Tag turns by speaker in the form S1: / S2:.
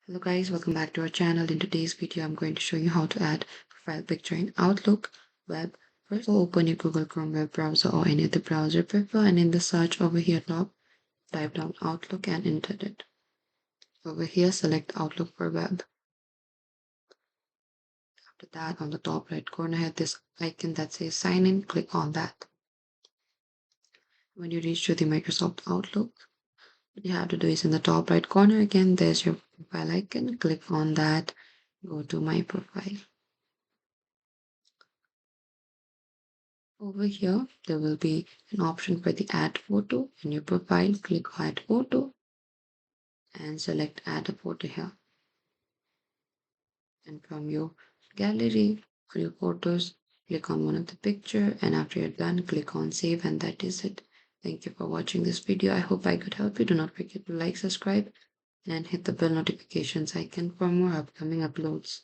S1: Hello guys, welcome back to our channel. In today's video, I'm going to show you how to add profile picture in Outlook web. First, open your Google Chrome web browser or any other browser you prefer, and in the search over here top, type down Outlook and enter it. Over here, select Outlook for web. After that, on the top right corner here, this icon that says sign in, click on that. When you reach to the Microsoft Outlook, what you have to do is in the top right corner again, there's your profile icon. Click on that, go to my profile. Over here, there will be an option for the add photo in your profile. Click add photo and select add a photo here. And from your gallery or your photos, click on one of the picture, and after you're done, click on save, and that is it. Thank you for watching this video. I hope I could help you. Do not forget to like, subscribe, and hit the bell notifications icon for more upcoming uploads.